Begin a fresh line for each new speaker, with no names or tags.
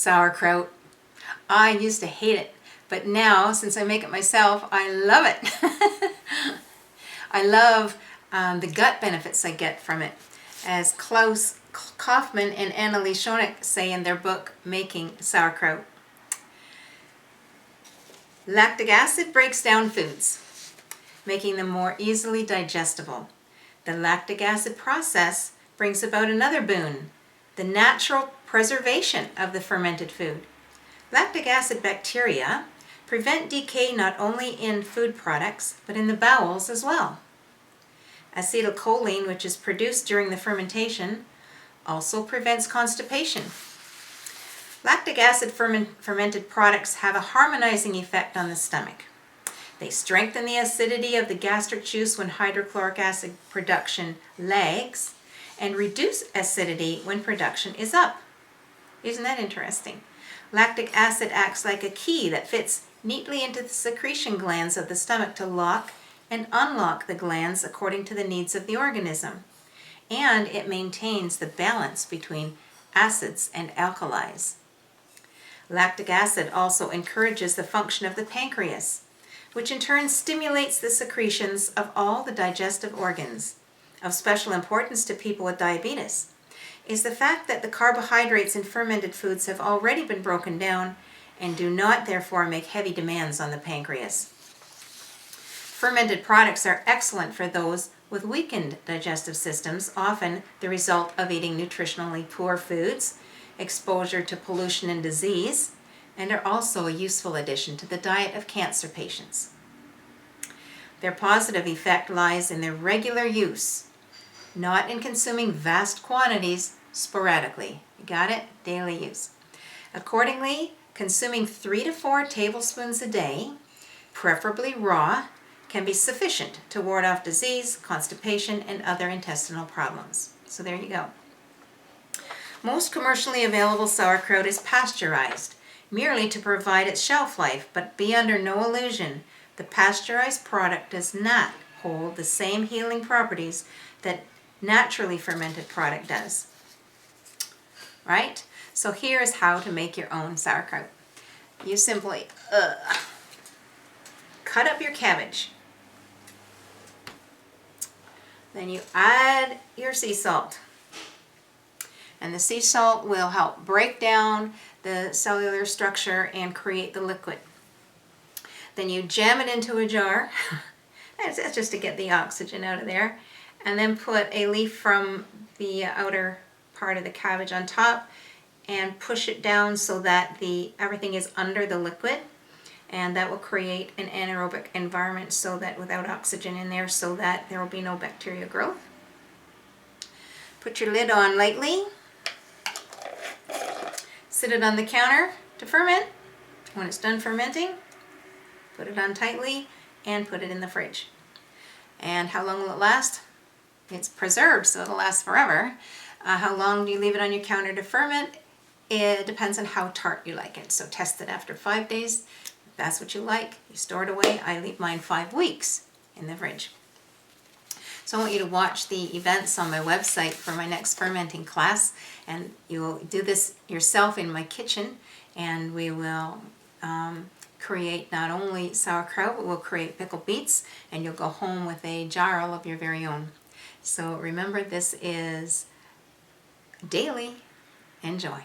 Sauerkraut. I used to hate it, but now, since I make it myself, I love it. I love the gut benefits I get from it. As Klaus Kaufmann and Annelies Schöneck say in their book, Making Sauerkraut. Lactic acid breaks down foods, making them more easily digestible. The lactic acid process brings about another boon, the natural preservation of the fermented food. Lactic acid bacteria prevent decay not only in food products, but in the bowels as well. Acetylcholine, which is produced during the fermentation, also prevents constipation. Lactic acid fermented products have a harmonizing effect on the stomach. They strengthen the acidity of the gastric juice when hydrochloric acid production lags, and reduce acidity when production is up. Isn't that interesting? Lactic acid acts like a key that fits neatly into the secretion glands of the stomach to lock and unlock the glands according to the needs of the organism. And it maintains the balance between acids and alkalis. Lactic acid also encourages the function of the pancreas, which in turn stimulates the secretions of all the digestive organs. Of special importance to people with diabetes is the fact that the carbohydrates in fermented foods have already been broken down and do not therefore make heavy demands on the pancreas. Fermented products are excellent for those with weakened digestive systems, often the result of eating nutritionally poor foods, exposure to pollution and disease, and are also a useful addition to the diet of cancer patients. Their positive effect lies in their regular use, not in consuming vast quantities sporadically. You got it? Daily use. Accordingly, consuming 3 to 4 tablespoons a day, preferably raw, can be sufficient to ward off disease, constipation, and other intestinal problems. So there you go. Most commercially available sauerkraut is pasteurized, merely to provide its shelf life, but be under no illusion, the pasteurized product does not hold the same healing properties that naturally fermented product does. Right? So here is how to make your own sauerkraut. You simply cut up your cabbage. Then you add your sea salt. And the sea salt will help break down the cellular structure and create the liquid. Then you jam it into a jar. That's just to get the oxygen out of there. And then put a leaf from the outer part of the cabbage on top and push it down so that everything is under the liquid. And that will create an anaerobic environment so that without oxygen in there, so that there will be no bacteria growth. Put your lid on lightly. Sit it on the counter to ferment. When it's done fermenting, put it on tightly and put it in the fridge. And how long will it last? It's preserved, so it'll last forever. How long do you leave it on your counter to ferment? It depends on how tart you like it. So test it after 5 days. If that's what you like, you store it away. I leave mine 5 weeks in the fridge. So I want you to watch the events on my website for my next fermenting class, and you'll do this yourself in my kitchen, and we will create not only sauerkraut, but we'll create pickled beets, and you'll go home with a jarl of your very own. So remember, this is daily. Enjoy.